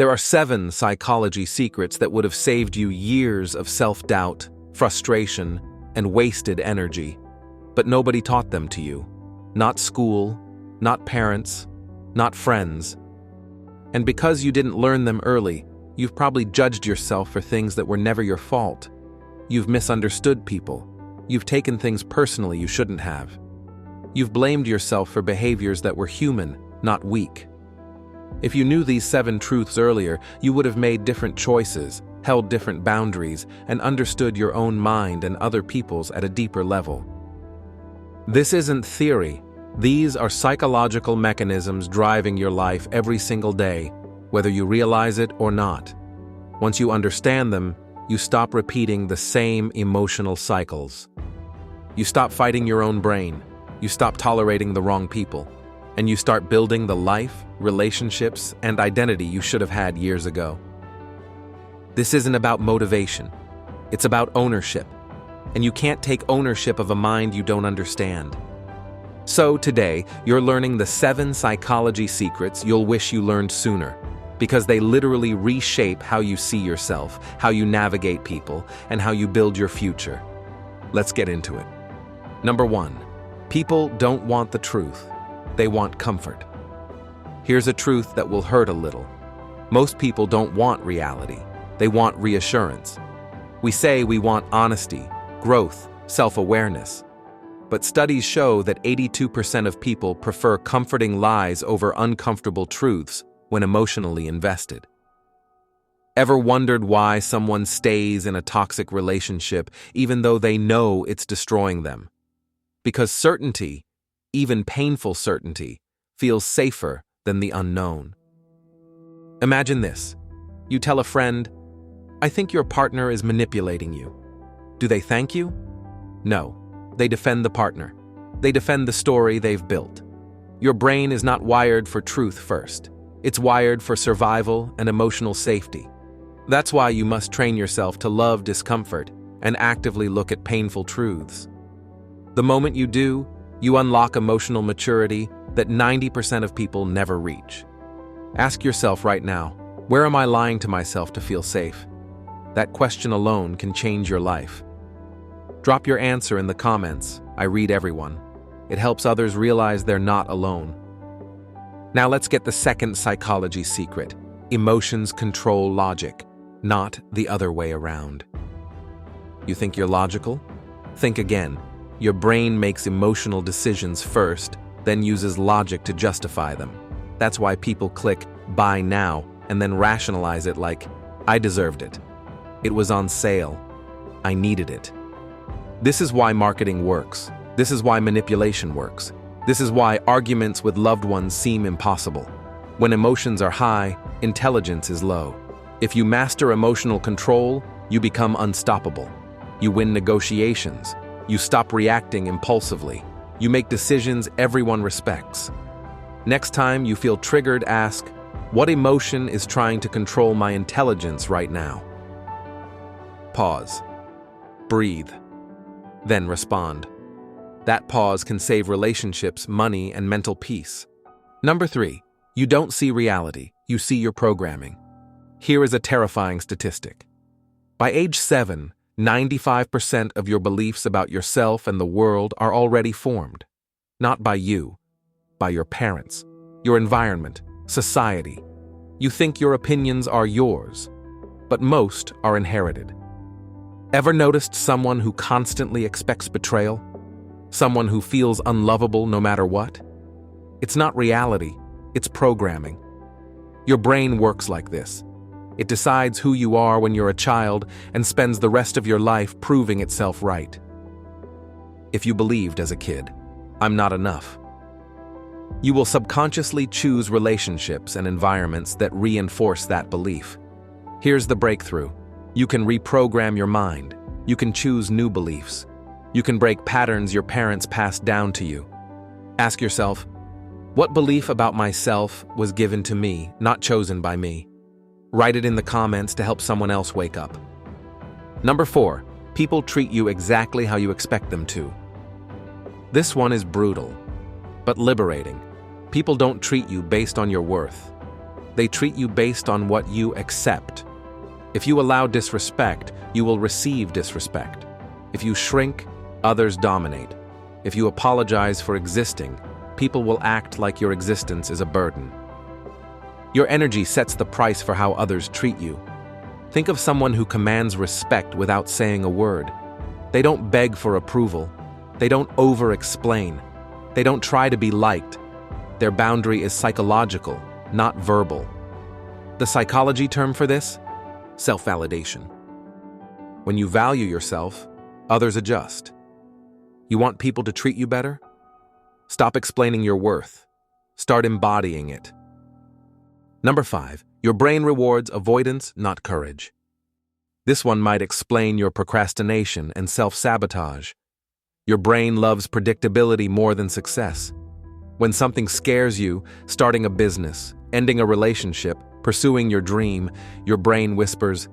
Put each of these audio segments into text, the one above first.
There are 7 psychology secrets that would have saved you years of self-doubt, frustration, and wasted energy. But nobody taught them to you. Not school, not parents, not friends. And because you didn't learn them early, you've probably judged yourself for things that were never your fault. You've misunderstood people. You've taken things personally you shouldn't have. You've blamed yourself for behaviors that were human, not weak. If you knew these 7 truths earlier, you would have made different choices, held different boundaries, and understood your own mind and other people's at a deeper level. This isn't theory. These are psychological mechanisms driving your life every single day, whether you realize it or not. Once you understand them, you stop repeating the same emotional cycles. You stop fighting your own brain, you stop tolerating the wrong people, and you start building the life, relationships, and identity you should have had years ago. This isn't about motivation. It's about ownership. And you can't take ownership of a mind you don't understand. So today, you're learning the 7 psychology secrets you'll wish you learned sooner, because they literally reshape how you see yourself, how you navigate people, and how you build your future. Let's get into it. Number 1, people don't want the truth. They want comfort. Here's a truth that will hurt a little. Most people don't want reality. They want reassurance. We say we want honesty, growth, self-awareness. But studies show that 82% of people prefer comforting lies over uncomfortable truths when emotionally invested. Ever wondered why someone stays in a toxic relationship even though they know it's destroying them? Because certainty, even painful certainty, feels safer than the unknown. Imagine this. You tell a friend, "I think your partner is manipulating you." Do they thank you? No. They defend the partner. They defend the story they've built. Your brain is not wired for truth first. It's wired for survival and emotional safety. That's why you must train yourself to love discomfort and actively look at painful truths. The moment you do, you unlock emotional maturity that 90% of people never reach. Ask yourself right now, where am I lying to myself to feel safe? That question alone can change your life. Drop your answer in the comments. I read everyone. It helps others realize they're not alone. Now let's get the 2nd psychology secret. Emotions control logic, not the other way around. You think you're logical? Think again. Your brain makes emotional decisions first, then uses logic to justify them. That's why people click "buy now" and then rationalize it like, "I deserved it. It was on sale. I needed it." This is why marketing works. This is why manipulation works. This is why arguments with loved ones seem impossible. When emotions are high, intelligence is low. If you master emotional control, you become unstoppable. You win negotiations. You stop reacting impulsively. You make decisions everyone respects. Next time you feel triggered, ask, what emotion is trying to control my intelligence right now? Pause. Breathe. Then respond. That pause can save relationships, money, and mental peace. Number 3, you don't see reality, you see your programming. Here is a terrifying statistic. By age 7, 95% of your beliefs about yourself and the world are already formed. Not by you, by your parents, your environment, society. You think your opinions are yours, but most are inherited. Ever noticed someone who constantly expects betrayal? Someone who feels unlovable no matter what? It's not reality, it's programming. Your brain works like this. It decides who you are when you're a child and spends the rest of your life proving itself right. If you believed as a kid, "I'm not enough," you will subconsciously choose relationships and environments that reinforce that belief. Here's the breakthrough. You can reprogram your mind. You can choose new beliefs. You can break patterns your parents passed down to you. Ask yourself, what belief about myself was given to me, not chosen by me? Write it in the comments to help someone else wake up. Number 4, people treat you exactly how you expect them to. This one is brutal, but liberating. People don't treat you based on your worth. They treat you based on what you accept. If you allow disrespect, you will receive disrespect. If you shrink, others dominate. If you apologize for existing, people will act like your existence is a burden. Your energy sets the price for how others treat you. Think of someone who commands respect without saying a word. They don't beg for approval. They don't over-explain. They don't try to be liked. Their boundary is psychological, not verbal. The psychology term for this? Self-validation. When you value yourself, others adjust. You want people to treat you better? Stop explaining your worth. Start embodying it. Number 5, your brain rewards avoidance, not courage. This one might explain your procrastination and self-sabotage. Your brain loves predictability more than success. When something scares you, starting a business, ending a relationship, pursuing your dream, your brain whispers,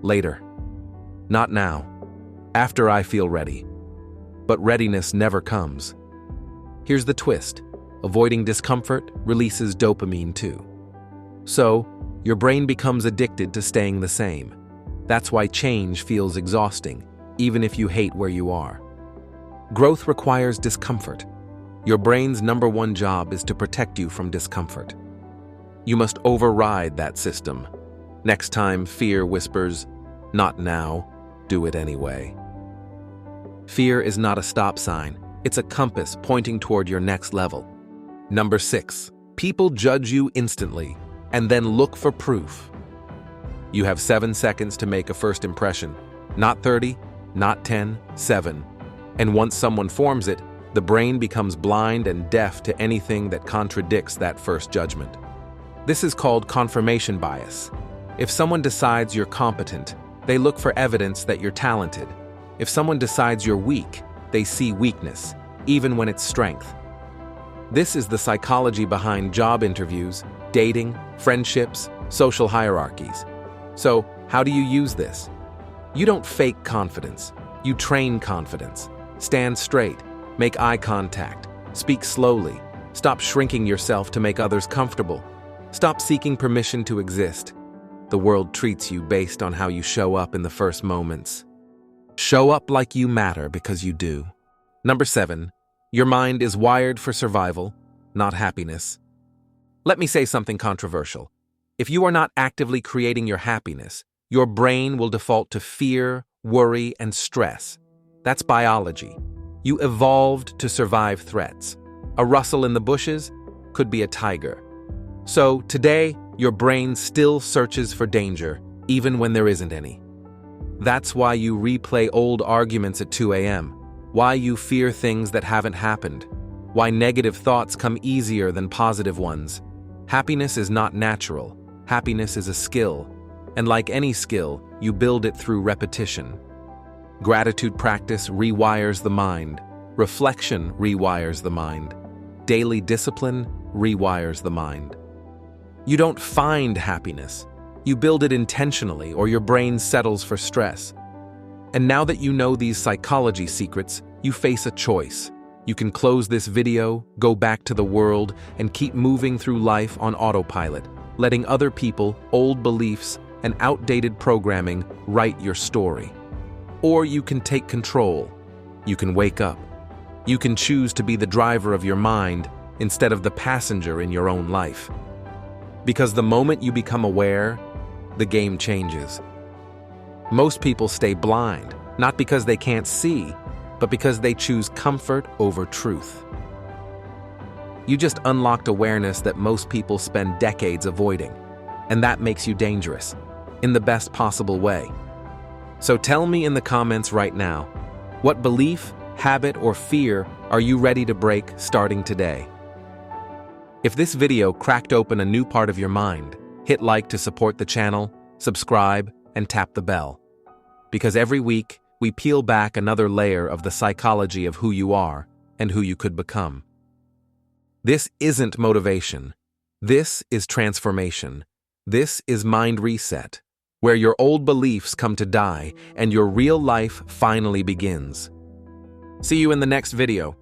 later. Not now. After I feel ready. But readiness never comes. Here's the twist. Avoiding discomfort releases dopamine too. So, your brain becomes addicted to staying the same. That's why change feels exhausting, even if you hate where you are. Growth requires discomfort. Your brain's #1 job is to protect you from discomfort. You must override that system. Next time fear whispers, "Not now, do it anyway." Fear is not a stop sign. It's a compass pointing toward your next level. Number 6, people judge you instantly and then look for proof. You have 7 seconds to make a first impression. Not 30, not 10, 7. And once someone forms it, the brain becomes blind and deaf to anything that contradicts that first judgment. This is called confirmation bias. If someone decides you're competent, they look for evidence that you're talented. If someone decides you're weak, they see weakness, even when it's strength. This is the psychology behind job interviews, dating, friendships, social hierarchies. So, how do you use this? You don't fake confidence. You train confidence. Stand straight. Make eye contact. Speak slowly. Stop shrinking yourself to make others comfortable. Stop seeking permission to exist. The world treats you based on how you show up in the first moments. Show up like you matter because you do. Number 7, your mind is wired for survival, not happiness. Let me say something controversial. If you are not actively creating your happiness, your brain will default to fear, worry, and stress. That's biology. You evolved to survive threats. A rustle in the bushes could be a tiger. So today, your brain still searches for danger, even when there isn't any. That's why you replay old arguments at 2 a.m., why you fear things that haven't happened, why negative thoughts come easier than positive ones. Happiness is not natural. Happiness is a skill, and like any skill, you build it through repetition. Gratitude practice rewires the mind. Reflection rewires the mind. Daily discipline rewires the mind. You don't find happiness. You build it intentionally, or your brain settles for stress. And now that you know these psychology secrets, you face a choice. You can close this video, go back to the world, and keep moving through life on autopilot, letting other people, old beliefs, and outdated programming write your story. Or you can take control. You can wake up. You can choose to be the driver of your mind instead of the passenger in your own life. Because the moment you become aware, the game changes. Most people stay blind, not because they can't see, but because they choose comfort over truth. You just unlocked awareness that most people spend decades avoiding, and that makes you dangerous, in the best possible way. So tell me in the comments right now, what belief, habit, or fear are you ready to break starting today? If this video cracked open a new part of your mind, hit like to support the channel, subscribe, and tap the bell. Because every week, we peel back another layer of the psychology of who you are and who you could become. This isn't motivation. This is transformation. This is mind reset, where your old beliefs come to die and your real life finally begins. See you in the next video.